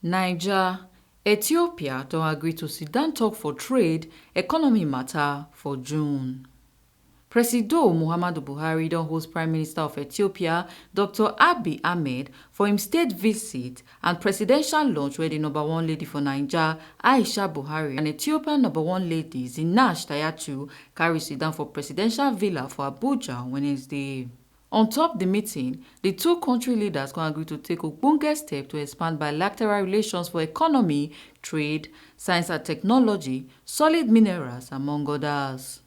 Naija, Ethiopia don agree to Siddon talk for trade, economy matter for June. President Muhammadu Buhari don host Prime Minister of Ethiopia, Dr. Abiy Ahmed, for im state visit and presidential lunch where the #1 lady for Naija, Aisha Buhari, and Ethiopian #1 lady, Zinash Tayatu, carry Siddon for presidential villa for Abuja on Wednesday. On top the meeting, the two country leaders can agree to take ogbonge step to expand bilateral relations for economy, trade, science and technology, solid minerals, among others.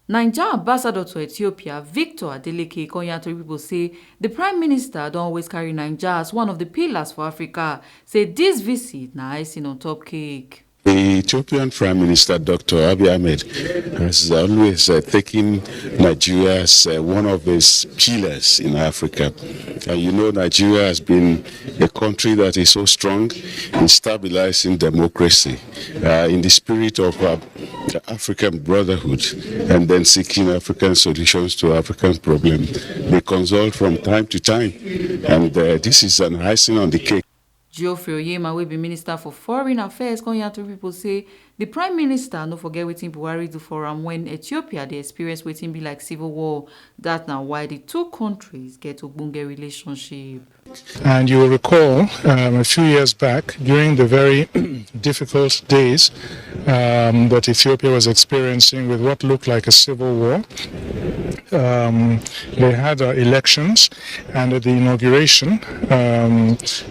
Naija ambassador to Ethiopia, Victor Adeleke Konyatori people say the Prime Minister don always carry Naija as one of the pillars for Africa, say this visit na icing on top cake. The Ethiopian Prime Minister, Dr. Abiy Ahmed, has always taken Nigeria as one of his pillars in Africa. And you know, Nigeria has been a country that is so strong in stabilizing democracy, in the spirit of the African brotherhood, and then seeking African solutions to African problems. They consult from time to time, and this is an icing on the cake. Geoffrey Oyema, wey be Minister for Foreign Affairs, Konyatori people say the Prime Minister no forget wetin Buhari do for am when Ethiopia dey experience wetin be like civil war. That na why the two countries get ogbonge relationship. And you will recall a few years back, during the very difficult days that Ethiopia was experiencing with what looked like a civil war, they had elections, and at the inauguration,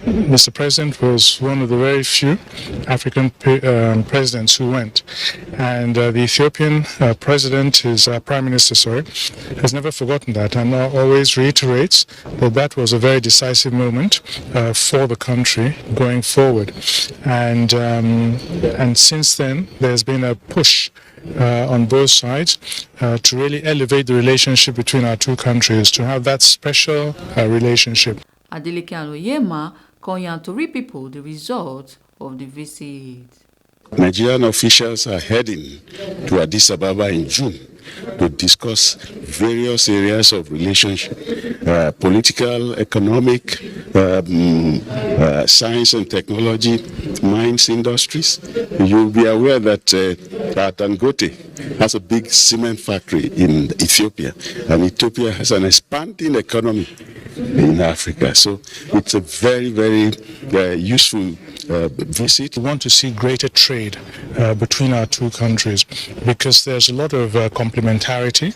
Mr. President was one of the very few African presidents who went. And the Ethiopian president, his prime minister, has never forgotten that, and always reiterates that that was a very decisive moment for the country going forward. And since then, there's been a push on both sides to really elevate the relationship between our two countries, to have that special relationship. Adeleke and Oyema Konyatori people the result of the visit. Nigerian officials are heading to Addis Ababa in June to discuss various areas of relationship, political, economic, science and technology, mines industries. You'll be aware that Dangote has a big cement factory in Ethiopia, and Ethiopia has an expanding economy in Africa. So it's a very, very useful visit. We want to see greater trade between our two countries because there's a lot of complementarity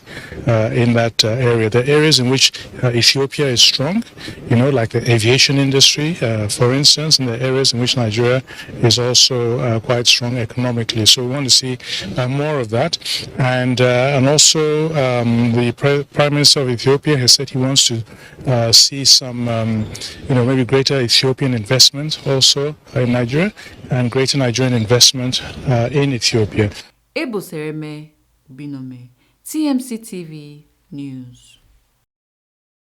in that area. The areas in which Ethiopia is strong, like the aviation industry, for instance, and the areas in which Nigeria is also quite strong economically. So we want to see more of that. And also the Prime Minister of Ethiopia has said he wants to see some, maybe greater Ethiopian investment also in Nigeria and greater Nigerian investment in Ethiopia. Ebo Sereme Binome, TMC TV News.